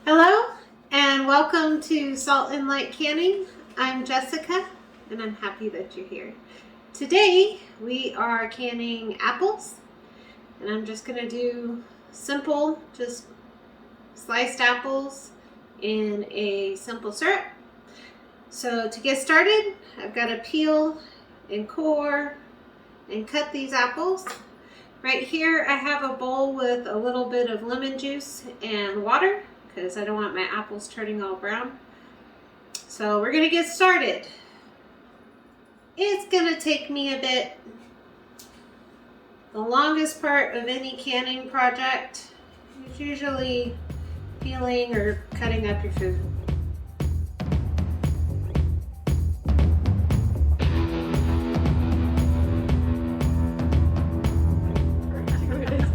Hello and welcome to Salt and Light Canning. I'm Jessica and I'm happy that you're here. Today we are canning apples and I'm just going to do simple, just sliced apples in a simple syrup. So to get started, I've got to peel and core and cut these apples. Right here I have a bowl with a little bit of lemon juice and water, because I don't want my apples turning all brown. So we're gonna get started. It's gonna take me a bit. The longest part of any canning project is usually peeling or cutting up your food.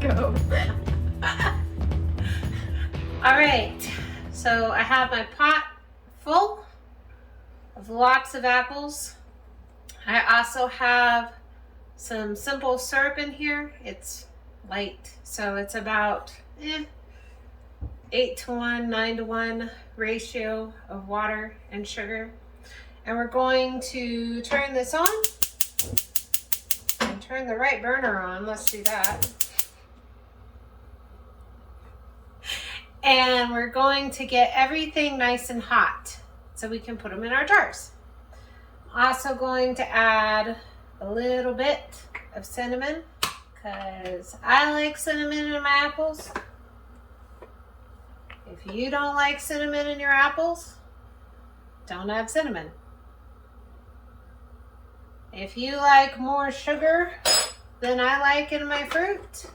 Go. All right, so I have my pot full of lots of apples. I also have some simple syrup in here. It's light, so it's about 8-to-1, 9-to-1 ratio of water and sugar. And we're going to turn this on and turn the right burner on. Let's do that. And we're going to get everything nice and hot so we can put them in our jars. Also going to add a little bit of cinnamon because I like cinnamon in my apples. If you don't like cinnamon in your apples, don't add cinnamon. If you like more sugar than I like in my fruit,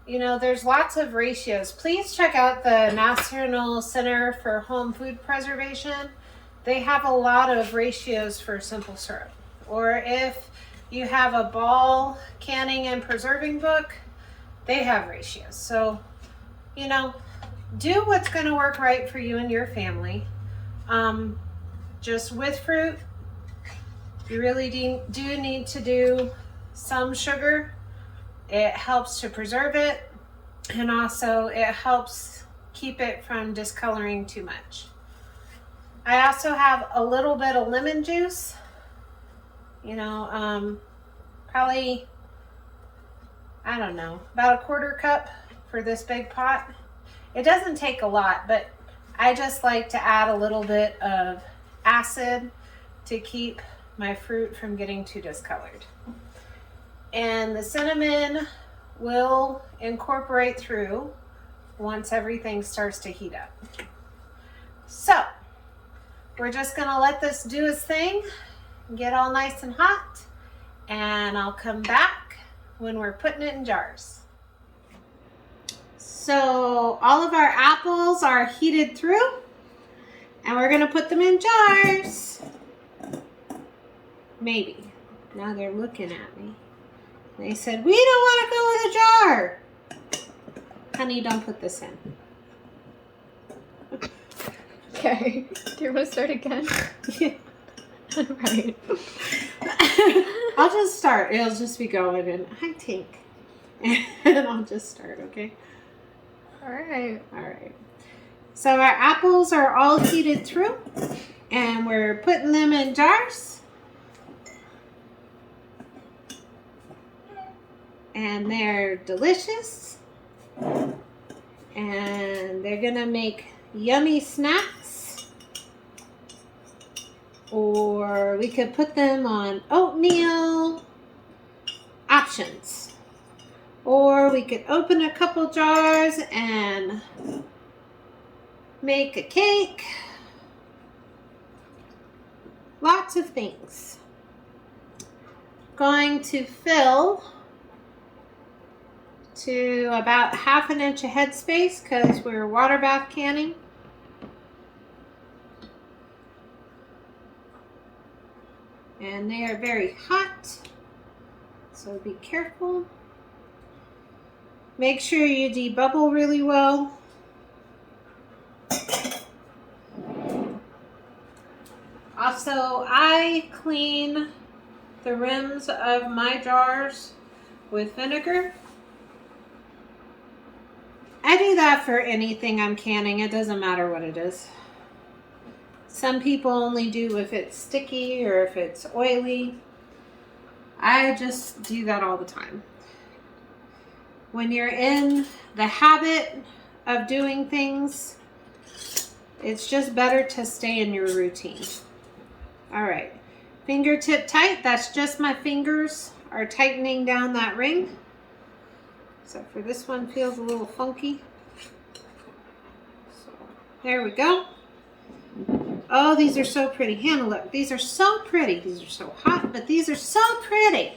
you know, there's lots of ratios. Please check out the National Center for Home Food Preservation. They have a lot of ratios for simple syrup. Or if you have a Ball canning and preserving book, they have ratios. So, you know, do what's going to work right for you and your family. Just with fruit, you really do need to do some sugar. It helps to preserve it, and also it helps keep it from discoloring too much. I also have a little bit of lemon juice, probably, I don't know, about a 1/4 cup for this big pot. It doesn't take a lot, but I just like to add a little bit of acid to keep my fruit from getting too discolored. And the cinnamon will incorporate through once everything starts to heat up. So we're just gonna let this do its thing, get all nice and hot, and I'll come back when we're putting it in jars. So all of our apples are heated through, and we're gonna put them in jars. Maybe. Now they're looking at me. They said, we don't want to go with a jar. Honey, don't put this in. Okay. Do you want to start again? Right. I'll just start. It'll just be going and hi, Tink. And I'll just start, okay? All right. All right. So our apples are all heated through, and we're putting them in jars. And they're delicious, and they're gonna make yummy snacks, or we could put them on oatmeal, options, or we could open a couple jars and make a cake. Lots of things. Going to fill to about 1/2 inch of headspace because we're water bath canning. And they are very hot, so be careful. Make sure you debubble really well. Also, I clean the rims of my jars with vinegar. I do that for anything I'm canning. It doesn't matter what it is. Some people only do if it's sticky or if it's oily. I just do that all the time. When you're in the habit of doing things, it's just better to stay in your routine. All right, fingertip tight. That's just my fingers are tightening down that ring. Except for this one feels a little funky. So there we go. Oh, these are so pretty. Hannah, look, these are so pretty. These are so hot, but these are so pretty.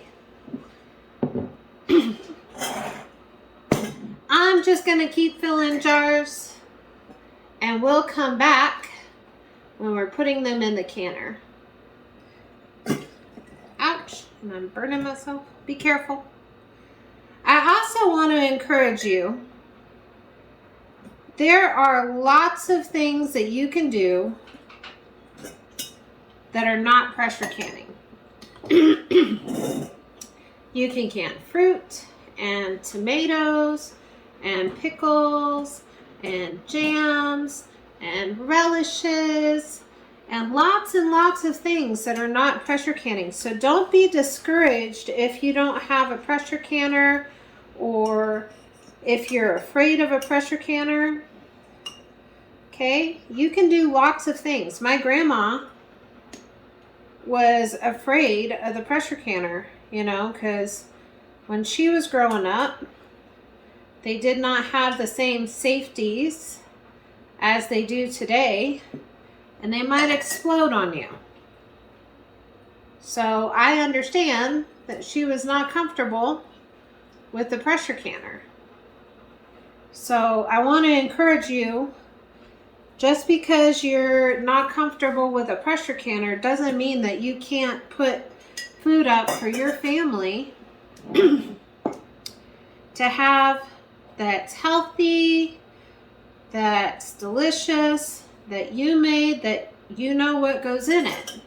I'm just gonna keep filling jars and we'll come back when we're putting them in the canner. Ouch, and I'm burning myself. Be careful. I also want to encourage you. There are lots of things that you can do that are not pressure canning. You can can fruit and tomatoes and pickles and jams and relishes and lots of things that are not pressure canning. So don't be discouraged if you don't have a pressure canner or if you're afraid of a pressure canner. Okay, you can do lots of things. My grandma was afraid of the pressure canner, you know, because when she was growing up, they did not have the same safeties as they do today, and they might explode on you. So I understand that she was not comfortable with the pressure canner. So I want to encourage you, just because you're not comfortable with a pressure canner doesn't mean that you can't put food up for your family to have that's healthy, that's delicious, that you made, that you know what goes in it.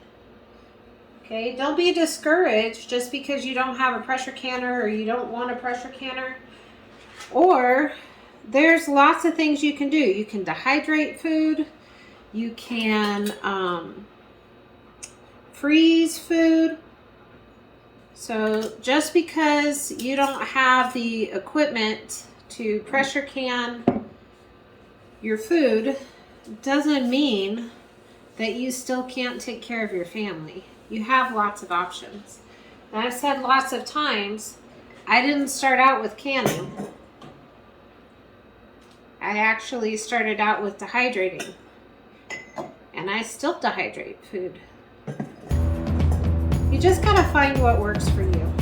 Okay, don't be discouraged just because you don't have a pressure canner or you don't want a pressure canner. Or there's lots of things you can do. You can dehydrate food. You can freeze food. So just because you don't have the equipment to pressure can your food doesn't mean that you still can't take care of your family. You have lots of options. And I've said lots of times, I didn't start out with canning. I actually started out with dehydrating. And I still dehydrate food. You just gotta find what works for you.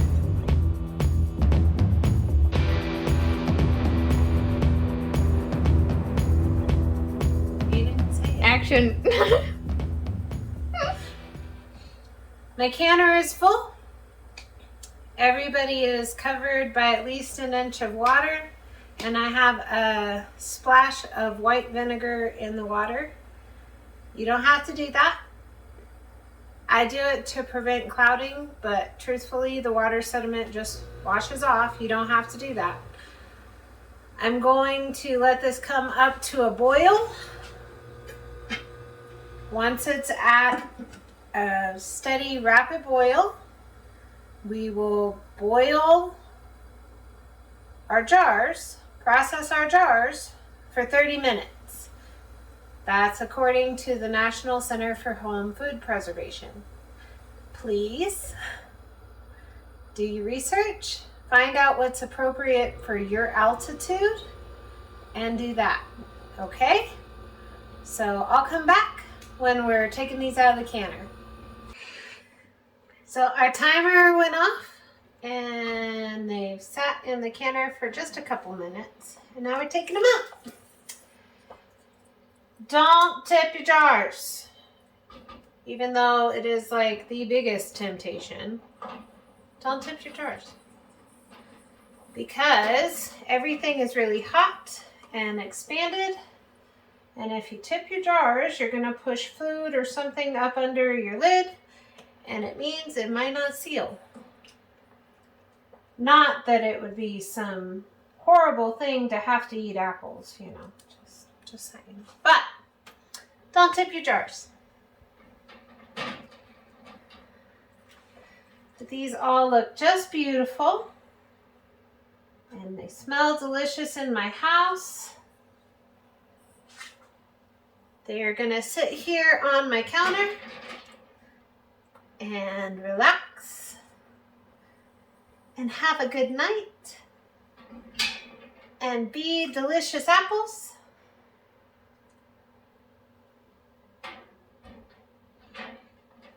You didn't say it. Action. My canner is full. Everybody is covered by at least an inch of water. And I have a splash of white vinegar in the water. You don't have to do that. I do it to prevent clouding, but truthfully, the water sediment just washes off. You don't have to do that. I'm going to let this come up to a boil. Once it's at a steady, rapid boil, we will boil our jars, process our jars for 30 minutes. That's according to the National Center for Home Food Preservation. Please do your research, find out what's appropriate for your altitude, and do that, okay? So I'll come back when we're taking these out of the canner. So our timer went off and they've sat in the canner for just a couple minutes, and now we're taking them out. Don't tip your jars, even though it is like the biggest temptation. Don't tip your jars because everything is really hot and expanded, and if you tip your jars, you're going to push food or something up under your lid, and it means it might not seal. Not that it would be some horrible thing to have to eat apples, you know, just saying. But don't tip your jars. But these all look just beautiful. And they smell delicious in my house. They are gonna sit here on my counter and relax and have a good night and be delicious apples.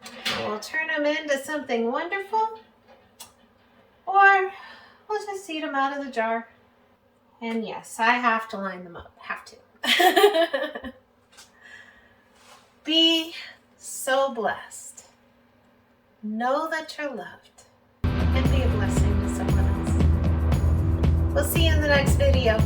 And we'll turn them into something wonderful, or we'll just eat them out of the jar. And yes, I have to line them up, have to. Be so blessed. Know that you're loved and be a blessing to someone else. We'll see you in the next video.